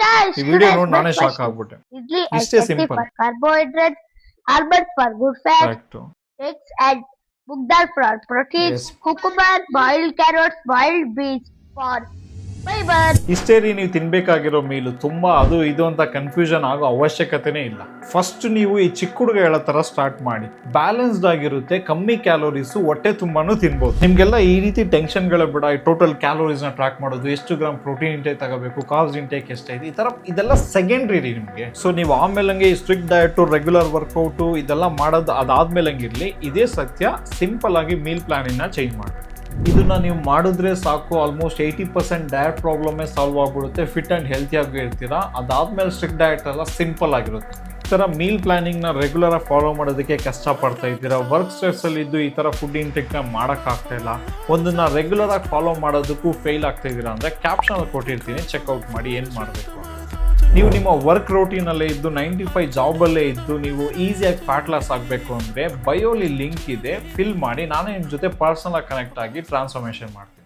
guys, ಈ video today's ನೋಡಿ ನಾನೇ ಶಾಕ್ breakfast ಆಗ್ಬಿಟ್ಟೆ. is idli and ಇಷ್ಟೇ chutney simple. for carbohydrates, almonds for good fat, correct. eggs and mung dal for proteins, Yes. cucumber, boiled carrots, boiled beans for fiber. ಇಷ್ಟೇ ರೀ ನೀವು ತಿನ್ಬೇಕಾಗಿರೋ meal. ತುಂಬಾ ಅದು ಇದು ಅಂತ ಕನ್ಫ್ಯೂಷನ್ ಆಗೋ ಅವಶ್ಯಕತೆನೇ ಇಲ್ಲ. ಫಸ್ಟ್ ನೀವು ಈ ಚಿಕ್ಕ ಹುಡುಗ ಹೇಳೋ ತರ ಸ್ಟಾರ್ಟ್ ಮಾಡಿ. ಬ್ಯಾಲೆನ್ಸ್ಡ್ ಆಗಿರುತ್ತೆ, ಕಮ್ಮಿ ಕ್ಯಾಲೋರೀಸ್, ಹೊಟ್ಟೆ ತುಂಬಾನು ತಿನ್ಬೋದು. ನಿಮ್ಗೆಲ್ಲ ಈ ರೀತಿ ಟೆನ್ಷನ್ ಗಳ ಬಿಡ. ಈ ಟೋಟಲ್ ಕ್ಯಾಲೋರೀಸ್ ನ ಟ್ರ್ಯಾಕ್ ಮಾಡೋದು, ಎಷ್ಟು ಗ್ರಾಮ್ ಪ್ರೋಟೀನ್ ಇಂಟೇಕ್ ತಗೋಬೇಕು, ಕಾರ್ಬ್ಸ್ ಇಂಟೇಕ್ ಎಷ್ಟೈತೆ, ಈ ತರ ಇದೆಲ್ಲ ಸೆಕೆಂಡ್ರಿ ರೀ ನಿಮ್ಗೆ. ಸೊ ನೀವು ಆಮೇಲೆ ಹಂಗೆ ಸ್ಟ್ರಿಕ್ಟ್ ಡಯಟ್, ರೆಗ್ಯುಲರ್ ವರ್ಕೌಟ್ ಇದೆಲ್ಲ ಮಾಡೋದು ಅದಾದ್ಮೇಲೆ ಹಂಗಿರ್ಲಿ. ಇದೇ ಸತ್ಯ, ಸಿಂಪಲ್ ಆಗಿ ಮೀಲ್ ಪ್ಲಾನಿಂಗ್ ನ ಚೇಂಜ್ ಮಾಡಿ. ಇದನ್ನ ನೀವು ಮಾಡಿದ್ರೆ ಸಾಕು, ಆಲ್ಮೋಸ್ಟ್ 80% ಡಯಟ್ ಪ್ರಾಬ್ಲಮೇ ಸಾಲ್ವ್ ಆಗ್ಬಿಡುತ್ತೆ. ಫಿಟ್ ಅಂಡ್ ಹೆಲ್ತಿಯಾಗಿ ಇರ್ತೀರಾ. ಅದಾದ್ಮೇಲೆ ಸ್ಟ್ರಿಕ್ಟ್ ಡಯಟ್ ಎಲ್ಲ ಸಿಂಪಲ್ ಆಗಿರುತ್ತೆ. ಈ ಥರ ಮೀಲ್ ಪ್ಲಾನಿಂಗ್ನ ರೆಗ್ಯುಲರ್ ಆಗಿ ಫಾಲೋ ಮಾಡೋದಕ್ಕೆ ಕಷ್ಟಪಡ್ತಾ ಇದ್ದೀರಾ, ವರ್ಕ್ ಸ್ಟ್ರೆಸ್ಸಲ್ಲಿ ಇದ್ದು ಈ ಥರ ಫುಡ್ ಇಂಟೇಕ್ನ ಮಾಡೋಕ್ಕಾಗ್ತಾ ಇಲ್ಲ, ಒಂದನ್ನು ರೆಗ್ಯುಲರ್ ಆಗಿ ಫಾಲೋ ಮಾಡೋದಕ್ಕೂ ಫೇಲ್ ಆಗ್ತಾ ಇದ್ದೀರಾ ಅಂದರೆ ಕ್ಯಾಪ್ಷನಲ್ಲಿ ಕೊಟ್ಟಿರ್ತೀನಿ, ಚೆಕ್ಔಟ್ ಮಾಡಿ ಏನು ಮಾಡಬೇಕು. ನೀವು ನಿಮ್ಮ ವರ್ಕ್ ರೋಟೀನಲ್ಲೇ ಇದ್ದು 95 ಜಾಬಲ್ಲೇ ಇದ್ದು ನೀವು ಈಸಿಯಾಗಿ ಫ್ಯಾಟ್ ಲಾಸ್ ಆಗಬೇಕು ಅಂದರೆ ಬಯೋಲಿ ಲಿಂಕ್ ಇದೆ, ಫಿಲ್ ಮಾಡಿ. ನಾನೇ ನಿಮ್ಮ ಜೊತೆ ಪರ್ಸನಲ್ ಆಗಿ ಕನೆಕ್ಟ್ ಆಗಿ ಟ್ರಾನ್ಸ್ಫಾರ್ಮೇಷನ್ ಮಾಡ್ತೀನಿ.